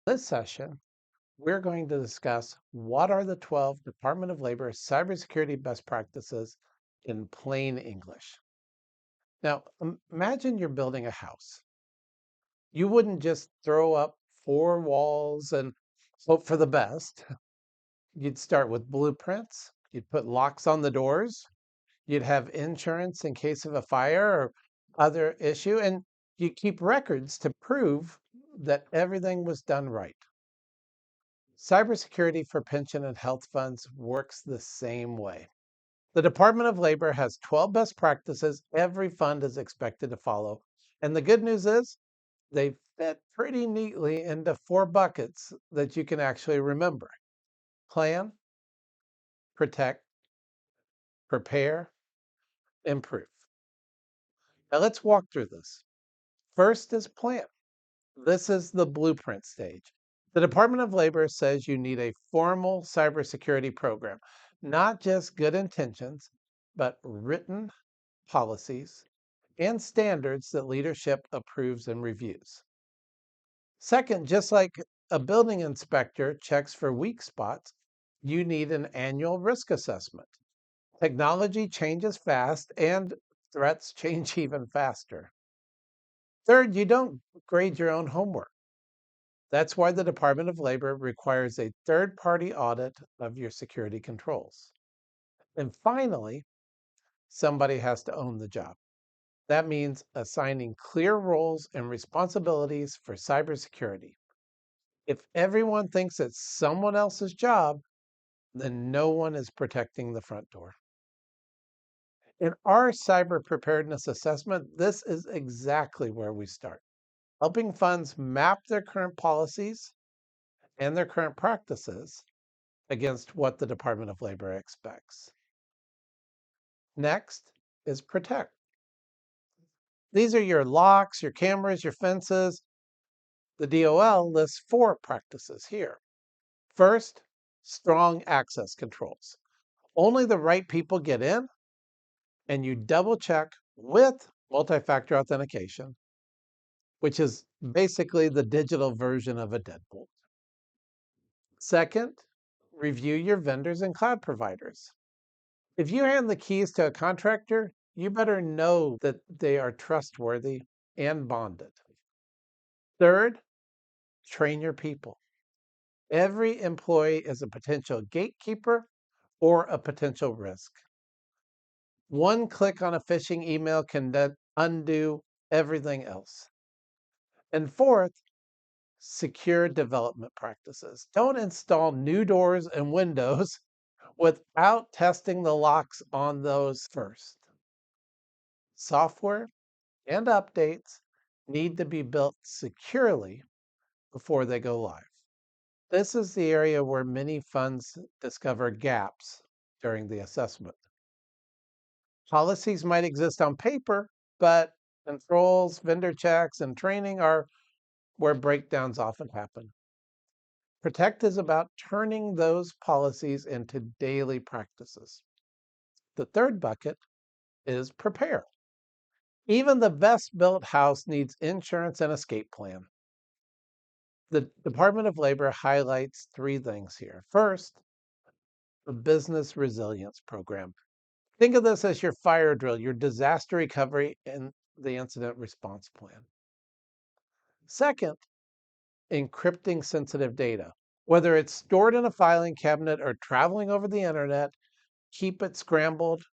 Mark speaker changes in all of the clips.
Speaker 1: This session, we're going to discuss what are the 12 Department of Labor cybersecurity best practices in plain English. Now, imagine you're building a house. You wouldn't just throw up 4 walls and hope for the best. You'd start with blueprints. You'd put locks on the doors. You'd have insurance in case of a fire or other issue, and you keep records to prove that everything was done right. Cybersecurity for pension and health funds works the same way. The Department of Labor has 12 best practices every fund is expected to follow. And the good news is they fit pretty neatly into 4 buckets that you can actually remember: plan, protect, prepare, improve. Now let's walk through this. First is plan. This is the blueprint stage. The Department of Labor says you need a formal cybersecurity program, not just good intentions, but written policies and standards that leadership approves and reviews. Second, just like a building inspector checks for weak spots, you need an annual risk assessment. Technology changes fast and threats change even faster. Third, you don't grade your own homework. That's why the Department of Labor requires a third-party audit of your security controls. And finally, somebody has to own the job. That means assigning clear roles and responsibilities for cybersecurity. If everyone thinks it's someone else's job, then no one is protecting the front door. In our cyber preparedness assessment, this is exactly where we start, helping funds map their current policies and their current practices against what the Department of Labor expects. Next is protect. These are your locks, your cameras, your fences. The DOL lists 4 practices here. First, strong access controls. Only the right people get in, and you double check with multi-factor authentication, which is basically the digital version of a deadbolt. Second, review your vendors and cloud providers. If you hand the keys to a contractor, you better know that they are trustworthy and bonded. Third, train your people. Every employee is a potential gatekeeper or a potential risk. One click on a phishing email can then undo everything else. And fourth, secure development practices. Don't install new doors and windows without testing the locks on those first. Software and updates need to be built securely before they go live. This is the area where many funds discover gaps during the assessment. Policies might exist on paper, but controls, vendor checks, and training are where breakdowns often happen. Protect is about turning those policies into daily practices. The third bucket is prepare. Even the best built house needs insurance and escape plan. The Department of Labor highlights 3 things here. First, the Business Resilience Program. Think of this as your fire drill, your disaster recovery, and the incident response plan. Second, encrypting sensitive data. Whether it's stored in a filing cabinet or traveling over the internet, keep it scrambled,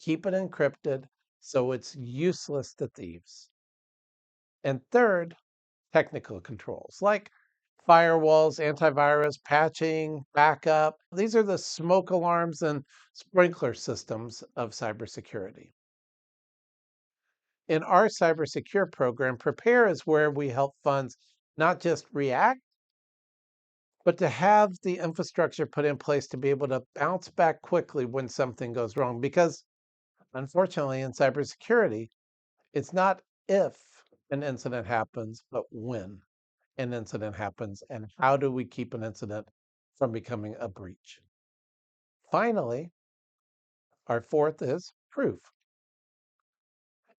Speaker 1: keep it encrypted so it's useless to thieves. And third, technical controls like firewalls, antivirus, patching, backup. These are the smoke alarms and sprinkler systems of cybersecurity. In our cybersecure program, Prepare is where we help funds not just react, but to have the infrastructure put in place to be able to bounce back quickly when something goes wrong. Because unfortunately, in cybersecurity, it's not if an incident happens, but when an incident happens, and how do we keep an incident from becoming a breach. Finally, our fourth is proof.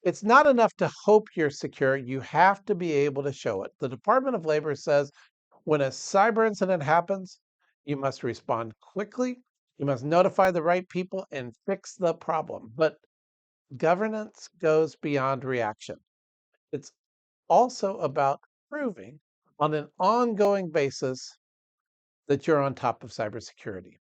Speaker 1: It's not enough to hope you're secure, you have to be able to show it. The Department of Labor says When a cyber incident happens, you must respond quickly, you must notify the right people and fix the problem. But governance goes beyond reaction. It's also about proving on an ongoing basis that you're on top of cybersecurity.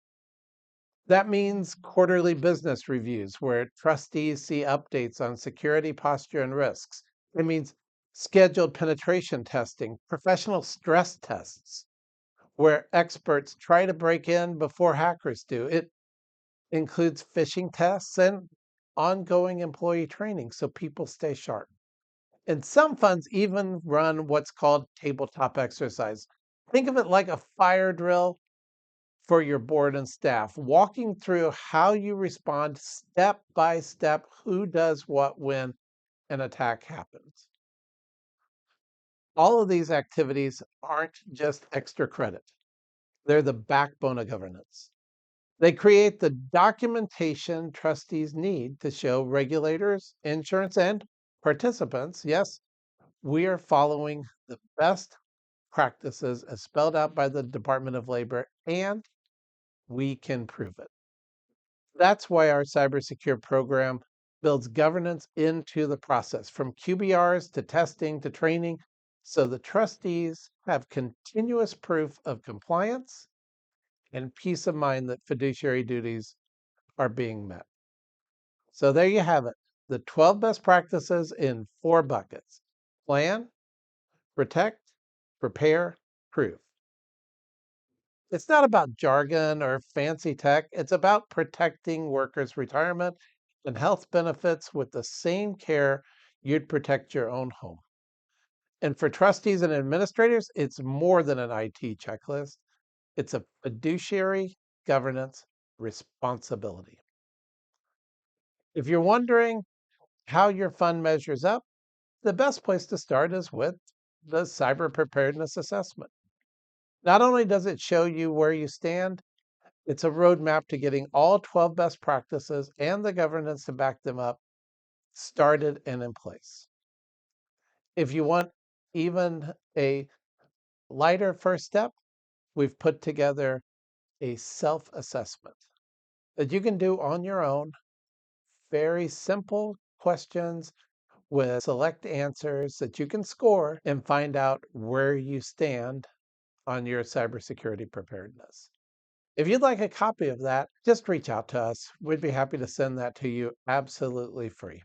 Speaker 1: That means quarterly business reviews where trustees see updates on security posture and risks. It means scheduled penetration testing, professional stress tests, where experts try to break in before hackers do. It includes phishing tests and ongoing employee training so people stay sharp. And some funds even run what's called tabletop exercise. Think of it like a fire drill for your board and staff, walking through how you respond step by step, who does what when an attack happens. All of these activities aren't just extra credit, they're the backbone of governance. They create the documentation trustees need to show regulators, insurance, and participants, yes, we are following the best practices as spelled out by the Department of Labor, and we can prove it. That's why our cybersecure program builds governance into the process, from QBRs to testing to training, so the trustees have continuous proof of compliance and peace of mind that fiduciary duties are being met. So there you have it, the 12 best practices in 4 buckets: plan, protect, prepare, prove. It's not about jargon or fancy tech. It's about protecting workers' retirement and health benefits with the same care you'd protect your own home. And for trustees and administrators, it's more than an IT checklist. It's a fiduciary governance responsibility. If you're wondering how your fund measures up, the best place to start is with the Cyber Preparedness Assessment. Not only does it show you where you stand, it's a roadmap to getting all 12 best practices and the governance to back them up started and in place. If you want even a lighter first step, we've put together a self-assessment that you can do on your own. Very simple questions with select answers that you can score and find out where you stand on your cybersecurity preparedness. If you'd like a copy of that, just reach out to us. We'd be happy to send that to you absolutely free.